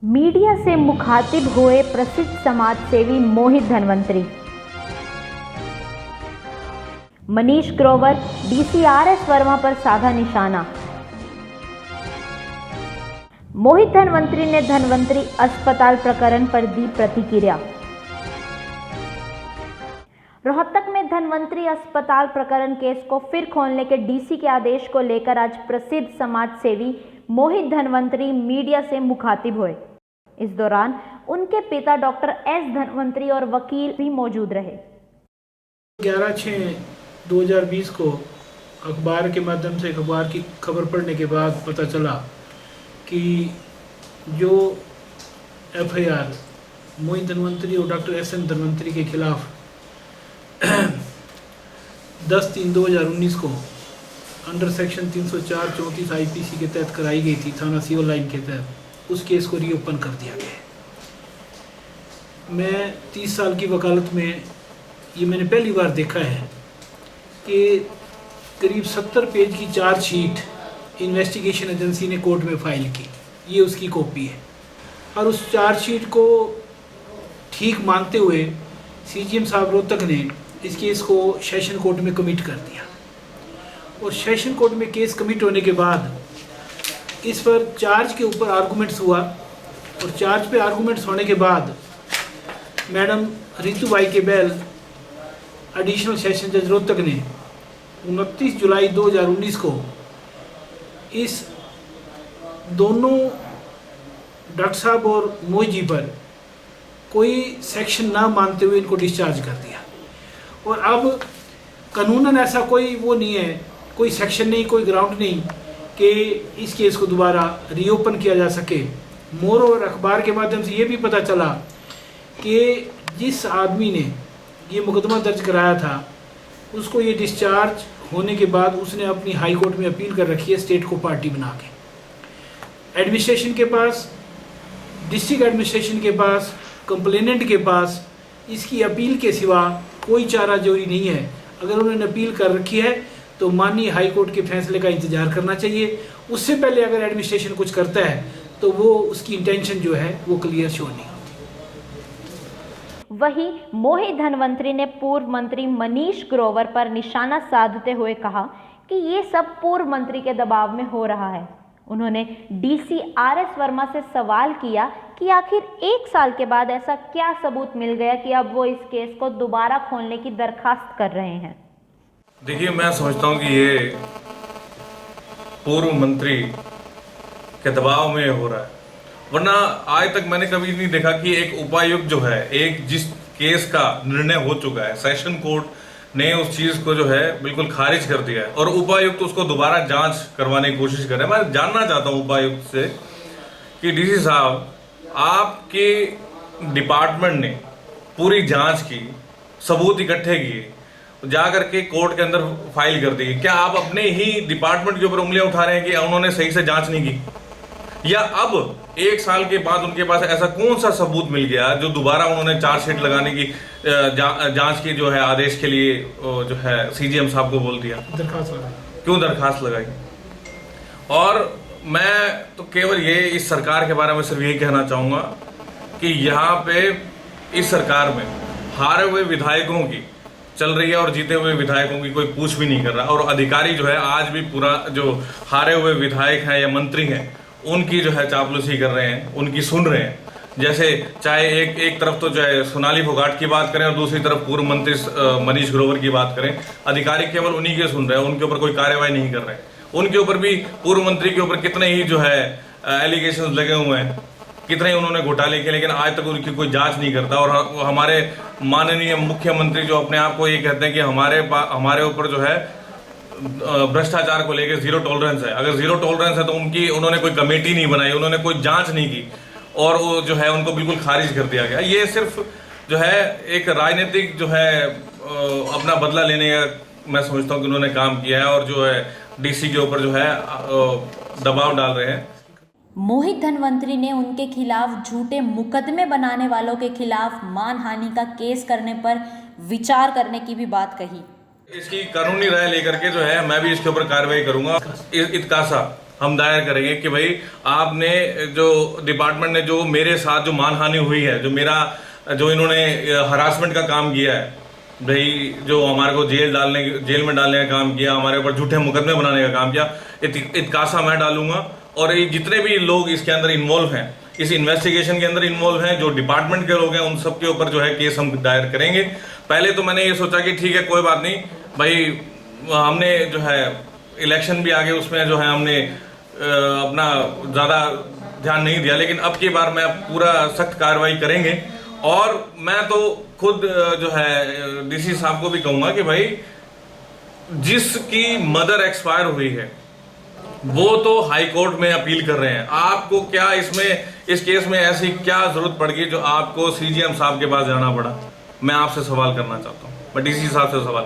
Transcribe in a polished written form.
Media से मुखातिब हुए प्रसिद्ध समाजसेवी मोहित धनवंतरी। मनीष ग्रोवर, डीसी आरएस वर्मा पर साधा निशाना। मोहित धनवंतरी ने धनवंतरी अस्पताल प्रकरण पर दी प्रतिक्रिया। रोहतक में धनवंतरी अस्पताल प्रकरण केस को फिर खोलने के डीसी के आदेश को लेकर आज प्रसिद्ध समाजसेवी मोहित धनवंतरी मीडिया से मुखातिब हुए। इस दौरान उनके पिता डॉक्टर एस धनवंतरी और वकील भी मौजूद रहे। 11/6/2020 को अखबार के माध्यम से अखबार की खबर पढ़ने के बाद पता चला कि जो एफआईआर मोहित धनवंतरी और डॉक्टर एस एन धनवंतरी के खिलाफ 10/3/2019 को अंडर सेक्शन 304-34 आईपीसी के तहत कराई गई थी, थाना सिविल लाइन के तहत, उस केस को रीओपन कर दिया गया। मैं 30 साल की वकालत में ये मैंने पहली बार देखा है कि करीब 70 पेज की चार्जशीट इन्वेस्टिगेशन एजेंसी ने कोर्ट में फाइल की। ये उसकी कॉपी है और उस चार्जशीट को ठीक मानते हुए सीजीएम साहब रोहतक ने इस केस को सेशन कोर्ट में कमिट कर दिया और सेशन कोर्ट में केस कमिट होने के बाद इस पर चार्ज के ऊपर आर्गूमेंट्स हुआ और चार्ज पे आर्गूमेंट्स होने के बाद मैडम रितु भाई के बैल एडिशनल सेशन जज रोहतक ने 29 जुलाई 2019 को इस दोनों डॉक्टर साहब और मोहित जी पर कोई सेक्शन ना मानते हुए इनको डिस्चार्ज कर दिया। और अब कानूनन ऐसा कोई वो नहीं है, कोई सेक्शन नहीं, कोई ग्राउंड नहीं कि इस केस को दोबारा रीओपन किया जा सके। मोर और अखबार के माध्यम से ये भी पता चला कि जिस आदमी ने ये मुकदमा दर्ज कराया था उसको ये डिस्चार्ज होने के बाद उसने अपनी हाई कोर्ट में अपील कर रखी है स्टेट को पार्टी बना के। एडमिनिस्ट्रेशन के पास, डिस्ट्रिक्ट एडमिनिस्ट्रेशन के पास, कंप्लेनेंट के पास इसकी अपील के सिवा कोई चारा जोरी नहीं है। अगर उन्होंने अपील कर रखी है तो माननीय हाई कोर्ट के फैसले का इंतजार करना चाहिए। उससे पहले अगर एडमिनिस्ट्रेशन कुछ करता है तो वो उसकी इंटेंशन जो है वो क्लियर शो नहीं होती। वहीं मोहित धनवंतरी ने पूर्व मंत्री मनीष ग्रोवर पर निशाना साधते हुए कहा कि ये सब पूर्व मंत्री के दबाव में हो रहा है। उन्होंने डीसी आरएस वर्मा से सवाल किया कि आखिर 1 साल के बाद ऐसा क्या सबूत मिल गया कि अब वो इस केस को दोबारा खोलने की दरखास्त कर रहे हैं। देखिए, मैं समझता हूँ कि ये पूर्व मंत्री के दबाव में हो रहा है, वरना आज तक मैंने कभी नहीं देखा कि एक उपायुक्त जो है, एक जिस केस का निर्णय हो चुका है, सेशन कोर्ट ने उस चीज को जो है बिल्कुल खारिज कर दिया है और उपायुक्त उसको दोबारा जांच करवाने की कोशिश कर रहे हैं। मैं जानना चाहता हूँ उपायुक्त से कि डीसी साहब, आपके डिपार्टमेंट ने पूरी जांच की, सबूत इकट्ठे किए, जा करके कोर्ट के अंदर फाइल कर दी, क्या आप अपने ही डिपार्टमेंट के ऊपर उंगलियां उठा रहे हैं कि उन्होंने सही से जांच नहीं की? या अब 1 साल के बाद उनके पास ऐसा कौन सा सबूत मिल गया जो दोबारा उन्होंने चार्जशीट लगाने की जांच की जो है आदेश के लिए जो है सीजीएम साहब को बोल दिया? दरखास्त लगाई। क्यों दरखास्त लगाई? और मैं तो केवल ये इस सरकार के बारे में सिर्फ यही कहना चाहूंगा कि यहाँ पे इस सरकार में हारे हुए विधायकों की चल रही है और जीते हुए विधायकों की कोई पूछ भी नहीं कर रहा, और अधिकारी जो है आज भी पूरा जो हारे हुए विधायक हैं या मंत्री हैं उनकी जो है चापलूसी कर रहे हैं, उनकी सुन रहे हैं। जैसे चाहे एक तरफ तो जो है सोनाली फोगाट की बात करें और दूसरी तरफ पूर्व मंत्री मनीष ग्रोवर की बात करें, अधिकारी केवल उन्हीं के सुन रहे हैं, उनके ऊपर कोई कार्रवाई नहीं कर रहे हैं। उनके ऊपर भी, पूर्व मंत्री के ऊपर कितने ही जो है एलिगेशन लगे हुए हैं, कितने ही उन्होंने घोटाले किए, लेकिन आज तक उनकी कोई जांच नहीं करता। और हमारे माननीय मुख्यमंत्री जो अपने आप को ये कहते हैं कि हमारे ऊपर जो है भ्रष्टाचार को लेकर जीरो टॉलरेंस है। अगर जीरो टॉलरेंस है तो उन्होंने कोई कमेटी नहीं बनाई, उन्होंने कोई जांच नहीं की और वो जो है उनको बिल्कुल खारिज कर दिया गया। ये सिर्फ जो है एक राजनीतिक जो है अपना बदला लेने का मैं समझता हूँ कि उन्होंने काम किया है और जो है डीसी के ऊपर जो है दबाव डाल रहे हैं। मोहित धनवंतरी ने उनके खिलाफ झूठे मुकदमे बनाने वालों के खिलाफ मानहानि का केस करने पर विचार करने की भी बात कही। इसकी कानूनी राय लेकर के जो है मैं भी इसके ऊपर कार्रवाई करूंगा। इत्कासा हम दायर करेंगे कि भाई आपने जो डिपार्टमेंट ने जो मेरे साथ जो मानहानि हुई है, जो इन्होंने हरासमेंट का काम किया है भाई, जो हमारे को जेल में डालने का काम किया, हमारे ऊपर झूठे मुकदमे बनाने का काम किया, इत्कासा मैं डालूंगा। और ये जितने भी लोग इसके अंदर इन्वॉल्व हैं, इस इन्वेस्टिगेशन के अंदर इन्वॉल्व हैं, जो डिपार्टमेंट के लोग हैं, उन सब के ऊपर जो है केस हम दायर करेंगे। पहले तो मैंने ये सोचा कि ठीक है कोई बात नहीं भाई, हमने जो है इलेक्शन भी आगे, उसमें जो है हमने अपना ज़्यादा ध्यान नहीं दिया, लेकिन अब की बार मैं पूरा सख्त कार्रवाई करेंगे। और मैं तो खुद जो है डीसी साहब को भी कहूँगा कि भाई जिसकी मदर एक्सपायर हुई है वो तो हाई कोर्ट में अपील कर रहे हैं, आपको क्या इस केस में ऐसी क्या जरूरत पड़ गई जो आपको सीजीएम साहब के पास जाना पड़ा? मैं आपसे सवाल करना चाहता हूँ, मैं डीसी साहब से सवाल